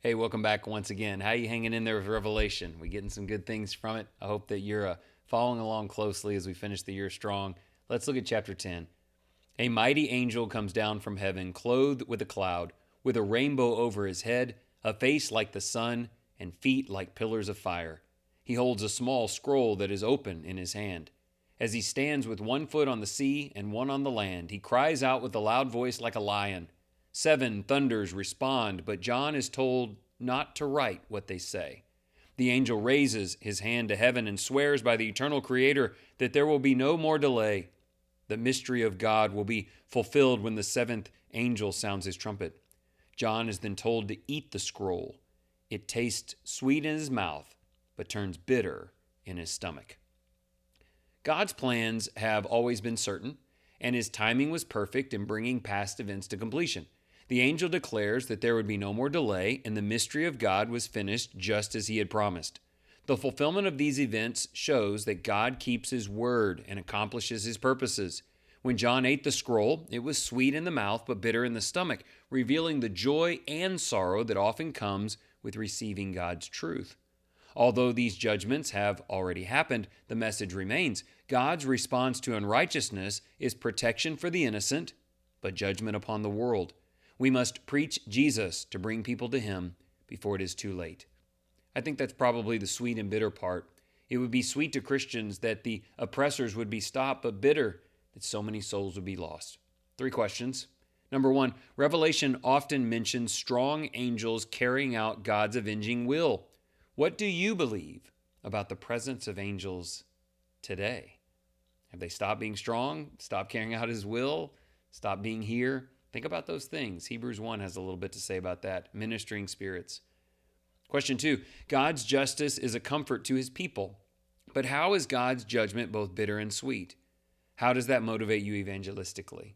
Hey, welcome back once again. How you hanging in there with Revelation? We getting some good things from it. I hope that you're following along closely as we finish the year strong. Let's look at chapter 10. A mighty angel comes down from heaven, clothed with a cloud, with a rainbow over his head, a face like the sun, and feet like pillars of fire. He holds a small scroll that is open in his hand. As he stands with one foot on the sea and one on the land, he cries out with a loud voice like a lion. Seven thunders respond, but John is told not to write what they say. The angel raises his hand to heaven and swears by the eternal Creator that there will be no more delay. The mystery of God will be fulfilled when the seventh angel sounds his trumpet. John is then told to eat the scroll. It tastes sweet in his mouth, but turns bitter in his stomach. God's plans have always been certain, and his timing was perfect in bringing past events to completion. The angel declares that there would be no more delay, and the mystery of God was finished just as he had promised. The fulfillment of these events shows that God keeps his word and accomplishes his purposes. When John ate the scroll, it was sweet in the mouth but bitter in the stomach, revealing the joy and sorrow that often comes with receiving God's truth. Although these judgments have already happened, the message remains. God's response to unrighteousness is protection for the innocent, but judgment upon the world. We must preach Jesus to bring people to him before it is too late. I think that's probably the sweet and bitter part. It would be sweet to Christians that the oppressors would be stopped, but bitter that so many souls would be lost. Three questions. Number one, Revelation often mentions strong angels carrying out God's avenging will. What do you believe about the presence of angels today? Have they stopped being strong, stopped carrying out his will, stopped being here? Think about those things. Hebrews 1 has a little bit to say about that. Ministering spirits. Question 2. God's justice is a comfort to his people. But how is God's judgment both bitter and sweet? How does that motivate you evangelistically?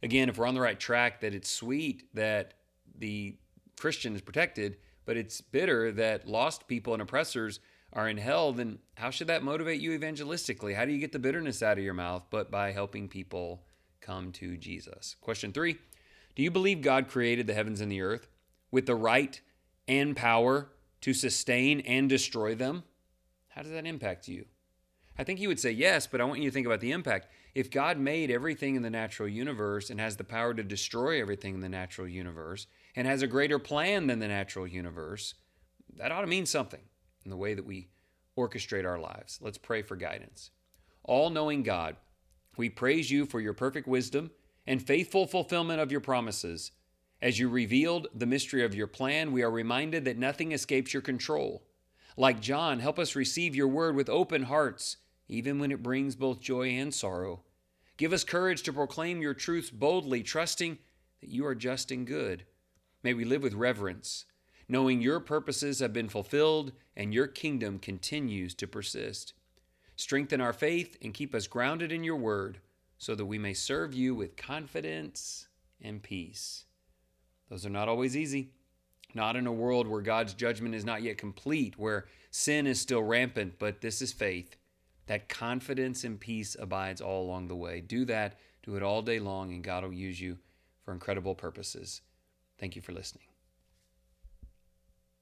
Again, if we're on the right track, that it's sweet that the Christian is protected, but it's bitter that lost people and oppressors are in hell, then how should that motivate you evangelistically? How do you get the bitterness out of your mouth? But by helping people come to Jesus. Question 3, do you believe God created the heavens and the earth with the right and power to sustain and destroy them? How does that impact you? I think you would say yes, but I want you to think about the impact. If God made everything in the natural universe and has the power to destroy everything in the natural universe and has a greater plan than the natural universe, that ought to mean something in the way that we orchestrate our lives. Let's pray for guidance. All-knowing God, we praise you for your perfect wisdom and faithful fulfillment of your promises. As you revealed the mystery of your plan, we are reminded that nothing escapes your control. Like John, help us receive your word with open hearts, even when it brings both joy and sorrow. Give us courage to proclaim your truths boldly, trusting that you are just and good. May we live with reverence, knowing your purposes have been fulfilled and your kingdom continues to persist. Strengthen our faith and keep us grounded in your word so that we may serve you with confidence and peace. Those are not always easy. Not in a world where God's judgment is not yet complete, where sin is still rampant, but this is faith. That confidence and peace abides all along the way. Do that, do it all day long, and God will use you for incredible purposes. Thank you for listening.